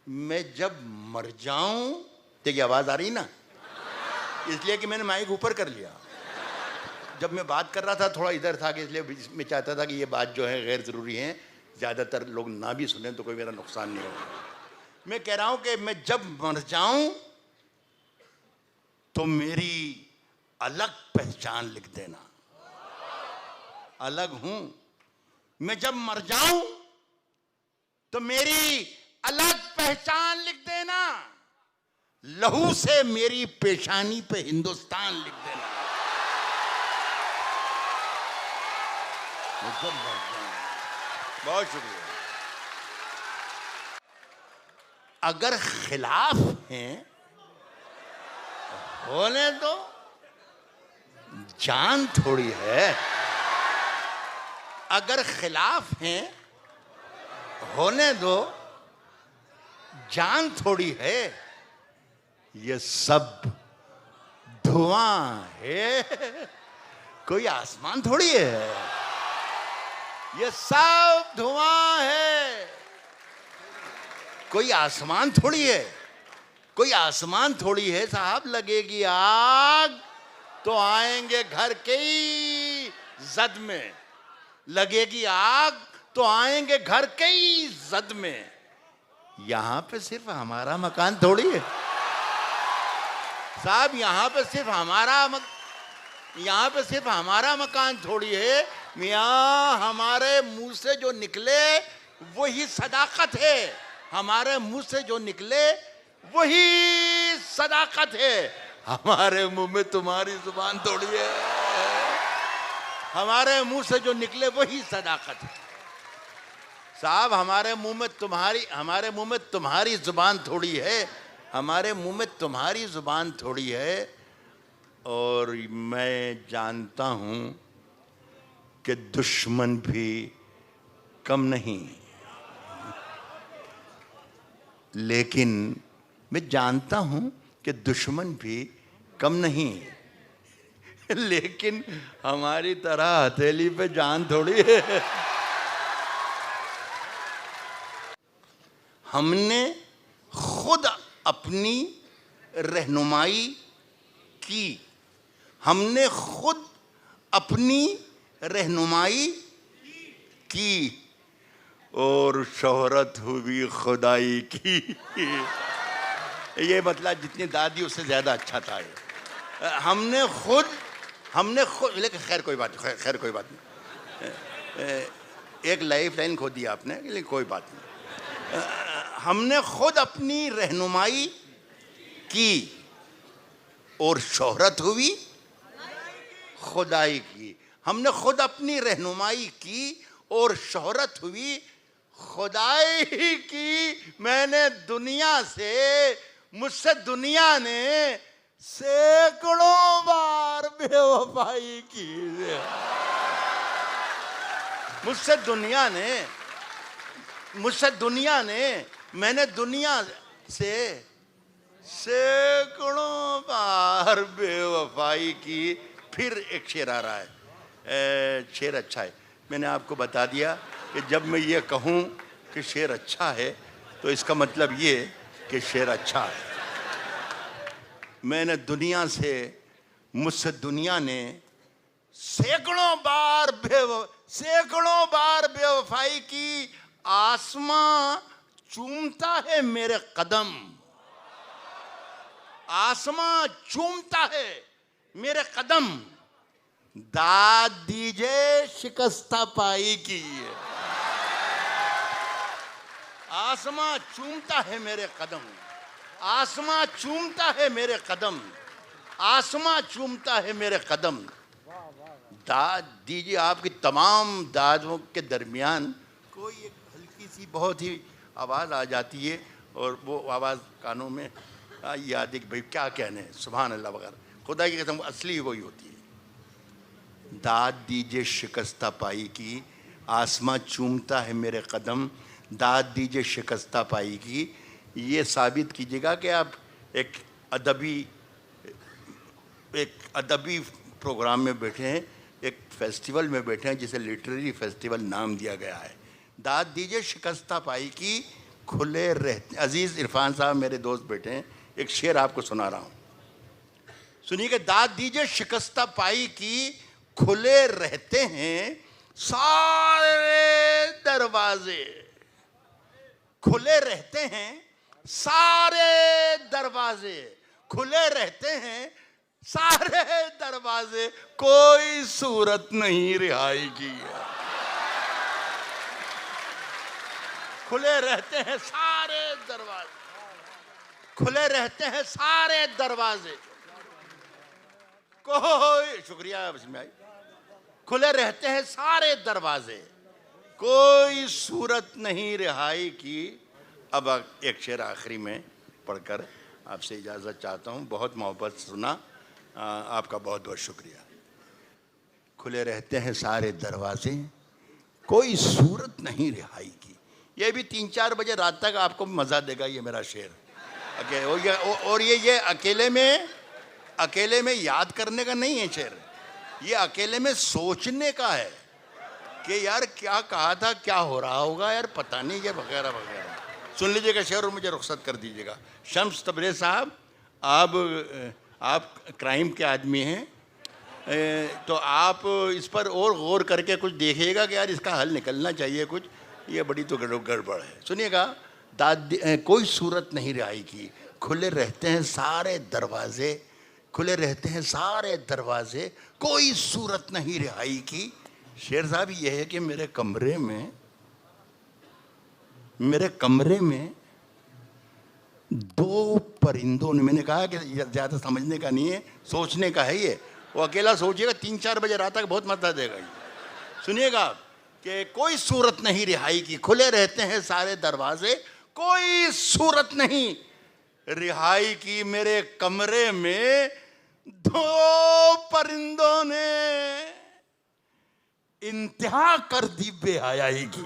मैं जब मर जाऊं, देखिए आवाज आ रही ना, इसलिए कि मैंने माइक ऊपर कर लिया। जब मैं बात कर रहा था थोड़ा इधर था कि इसलिए मैं चाहता था कि ये बात जो है गैर ज़रूरी है, ज़्यादातर लोग ना भी सुने तो कोई मेरा नुकसान नहीं होगा। मैं कह रहा हूं कि मैं जब मर जाऊं तो मेरी अलग पहचान लिख देना। अलग हूं मैं, जब मर जाऊं तो मेरी अलग पहचान लिख देना। लहू से मेरी पेशानी पे हिंदुस्तान लिख देना। मैं जब मर जाऊं। बहुत शुक्रिया। अगर खिलाफ हैं होने दो, जान थोड़ी है। अगर खिलाफ हैं होने दो, जान थोड़ी है। ये सब धुआं है, कोई आसमान थोड़ी है। ये सब धुआं है, कोई आसमान थोड़ी है। कोई आसमान थोड़ी है साहब। लगेगी आग तो आएंगे घर के ही जद में। लगेगी आग तो आएंगे घर के ही जद में। यहां पे सिर्फ हमारा मकान थोड़ी है साहब। यहां पे सिर्फ हमारा मकान थोड़ी है मियां। हमारे मुंह से जो निकले वही सदाकत है। हमारे मुंह से जो निकले वही सदाकत है। हमारे मुंह में तुम्हारी जुबान थोड़ी है। हमारे मुंह से जो निकले वही सदाकत है साहब। हमारे मुंह में तुम्हारी जुबान थोड़ी है। हमारे मुंह में तुम्हारी जुबान थोड़ी है। और मैं जानता हूं कि दुश्मन भी कम नहीं, लेकिन मैं जानता हूं कि दुश्मन भी कम नहीं, लेकिन हमारी तरह हथेली पे जान थोड़ी है। हमने खुद अपनी रहनुमाई की। हमने खुद अपनी रहनुमाई की और शोहरत हुई खुदाई की। ये मतलब जितनी दादी उससे ज़्यादा अच्छा था ये। हमने खुद लेकिन खैर कोई बात नहीं। एक लाइफ लाइन खो दिया आपने, लेकिन कोई बात नहीं। हमने खुद अपनी रहनुमाई की और शोहरत हुई खुदाई की। हमने खुद अपनी रहनुमाई की और शोहरत हुई खुदाई की। मैंने दुनिया से, मुझसे दुनिया ने सैकड़ों बार बेवफाई की। मुझसे दुनिया ने मैंने दुनिया से सैकड़ों बार बेवफाई की। फिर एक शेर आ रहा है। शेर अच्छा है। मैंने आपको बता दिया कि जब मैं ये कहूँ कि शेर अच्छा है तो इसका मतलब ये कि शेर अच्छा है। मुझसे दुनिया ने सैकड़ों बार बेवफाई की। आसमां चूमता है मेरे कदम। आसमां चूमता है मेरे कदम। दाद दीजिए शिकस्ता पाई की। आसमां चूमता है मेरे कदम। आसमां चूमता है मेरे कदम। आसमां चूमता है मेरे कदम। दाद दीजिए। आपकी तमाम दादों के दरमियान कोई एक हल्की सी बहुत ही आवाज़ आ जाती है और वो आवाज़ कानों में याद है कि भाई क्या कहने, सुभान अल्लाह वगैरह। खुदा की कसम असली वही होती है। दाद दीजिए शिकस्ता पाई की। आसमां चूमता है मेरे कदम। दाद दीजिए शिकस्ता पाई की। ये साबित कीजिएगा कि आप एक अदबी प्रोग्राम में बैठे हैं, एक फेस्टिवल में बैठे हैं जिसे लिटरेरी फेस्टिवल नाम दिया गया है। दाद दीजिए शिकस्ता पाई की खुले रहते। अजीज इरफान साहब मेरे दोस्त बैठे हैं, एक शेर आपको सुना रहा हूं, सुनिए। दाद दीजिए शिकस्ता पाई की, खुले रहते हैं सारे दरवाजे, खुले रहते हैं सारे दरवाजे, खुले रहते हैं सारे दरवाजे, कोई सूरत नहीं रिहाई की। खुले रहते हैं सारे दरवाजे, खुले रहते हैं सारे दरवाजे, कोई, शुक्रिया भाई, खुले रहते हैं सारे दरवाजे, कोई सूरत नहीं रिहाई की। अब एक शेर आखिरी में पढ़कर आपसे इजाज़त चाहता हूँ। बहुत मोहब्बत सुना, आपका बहुत बहुत शुक्रिया। खुले रहते हैं सारे दरवाजे, कोई सूरत नहीं रिहाई की। ये भी 3-4 बजे रात तक आपको मज़ा देगा ये मेरा शेर। और ये अकेले में याद करने का नहीं है शेर, ये अकेले में सोचने का है कि यार क्या कहा था, क्या हो रहा होगा यार, पता नहीं, ये वगैरह वगैरह। सुन लीजिएगा शेर और मुझे रुख्सत कर दीजिएगा। शम्स तबरेज़ साहब, आप क्राइम के आदमी हैं, तो आप इस पर और गौर करके कुछ देखिएगा कि यार इसका हल निकलना चाहिए कुछ, ये बड़ी तो गड़बड़ है। सुनिएगा, कोई सूरत नहीं रिहाई की, खुले रहते हैं सारे दरवाजे, खुले रहते हैं सारे दरवाजे, कोई सूरत नहीं रिहाई की। शेर साहब ये है कि मेरे कमरे में 2 परिंदों ने, मैंने कहा कि ज़्यादा समझने का नहीं है, सोचने का है ये, वो अकेला सोचिएगा 3-4 बजे रात तक बहुत मजा देगा ये। सुनिएगा कि कोई सूरत नहीं रिहाई की, खुले रहते हैं सारे दरवाजे, कोई सूरत नहीं रिहाई की। मेरे कमरे में 2 परिंदों ने इंतहा कर दी बेहयाई की।